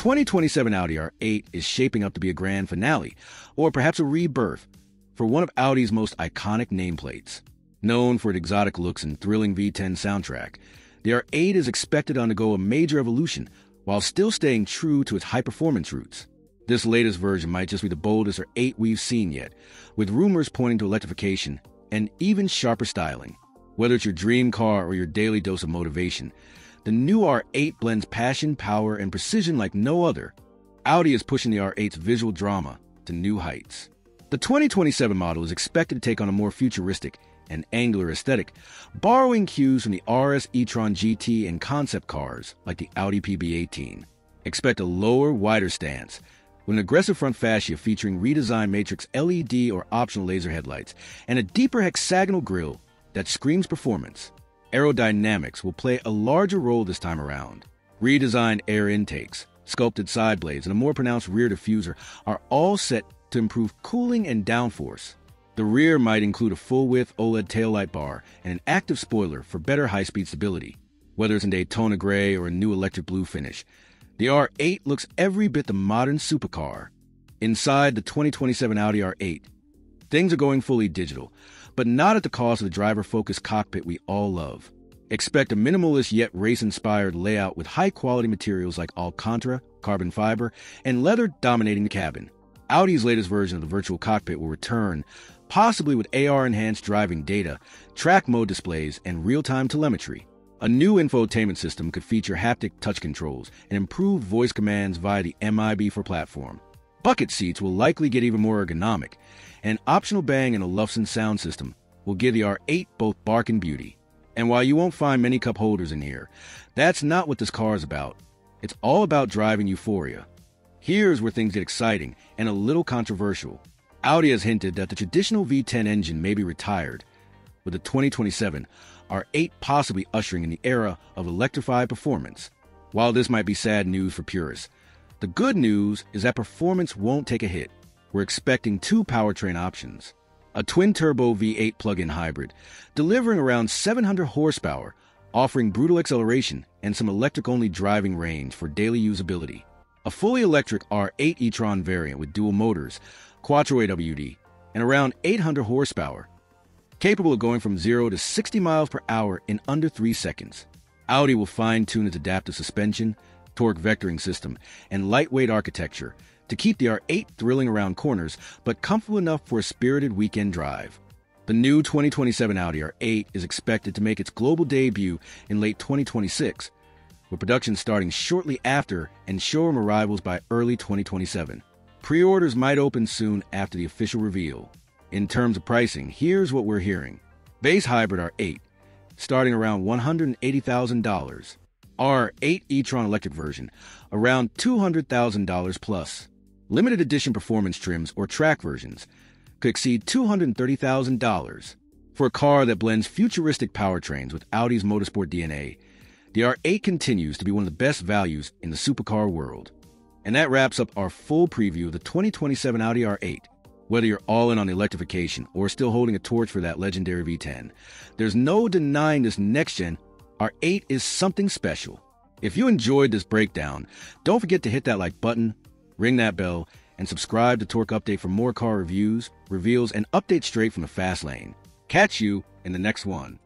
2027 Audi R8 is shaping up to be a grand finale, or perhaps a rebirth, for one of Audi's most iconic nameplates. Known for its exotic looks and thrilling V10 soundtrack, the R8 is expected to undergo a major evolution while still staying true to its high-performance roots. This latest version might just be the boldest R8 we've seen yet, with rumors pointing to electrification and even sharper styling. Whether it's your dream car or your daily dose of motivation, the new R8 blends passion, power, and precision like no other. Audi is pushing the R8's visual drama to new heights. The 2027 model is expected to take on a more futuristic and angular aesthetic, borrowing cues from the RS e-tron GT and concept cars like the Audi PB18. Expect a lower, wider stance, with an aggressive front fascia featuring redesigned matrix LED or optional laser headlights, and a deeper hexagonal grille that screams performance. Aerodynamics will play a larger role this time around. Redesigned air intakes, sculpted side blades, and a more pronounced rear diffuser are all set to improve cooling and downforce. The rear might include a full-width OLED taillight bar and an active spoiler for better high-speed stability. Whether it's in Daytona gray or a new electric blue finish, the R8 looks every bit the modern supercar. Inside the 2027 Audi R8, things are going fully digital, but not at the cost of the driver-focused cockpit we all love. Expect a minimalist yet race-inspired layout with high-quality materials like Alcantara, carbon fiber, and leather dominating the cabin. Audi's latest version of the virtual cockpit will return, possibly with AR-enhanced driving data, track mode displays, and real-time telemetry. A new infotainment system could feature haptic touch controls and improved voice commands via the MIB4 platform. Bucket seats will likely get even more ergonomic, and an optional Bang & Olufsen sound system will give the R8 both bark and beauty. And while you won't find many cup holders in here, that's not what this car is about. It's all about driving euphoria. Here's where things get exciting and a little controversial. Audi has hinted that the traditional V10 engine may be retired, with the 2027 R8 possibly ushering in the era of electrified performance. While this might be sad news for purists, the good news is that performance won't take a hit. We're expecting two powertrain options. A twin-turbo V8 plug-in hybrid, delivering around 700 horsepower, offering brutal acceleration and some electric-only driving range for daily usability. A fully electric R8 e-tron variant with dual motors, quattro AWD, and around 800 horsepower, capable of going from 0 to 60 miles per hour in under 3 seconds. Audi will fine-tune its adaptive suspension, torque vectoring system, and lightweight architecture to keep the R8 thrilling around corners, but comfortable enough for a spirited weekend drive. The new 2027 Audi R8 is expected to make its global debut in late 2026, with production starting shortly after and showroom arrivals by early 2027. Pre-orders might open soon after the official reveal. In terms of pricing, here's what we're hearing. Base hybrid R8, starting around $180,000. R8 e-tron electric version, around $200,000 plus. Limited edition performance trims or track versions could exceed $230,000. For a car that blends futuristic powertrains with Audi's motorsport DNA, the R8 continues to be one of the best values in the supercar world. And that wraps up our full preview of the 2027 Audi R8. Whether you're all in on electrification or still holding a torch for that legendary V10, there's no denying this next-gen R8 is something special. If you enjoyed this breakdown, don't forget to hit that like button, ring that bell, and subscribe to Torque Update for more car reviews, reveals, and updates straight from the fast lane. Catch you in the next one.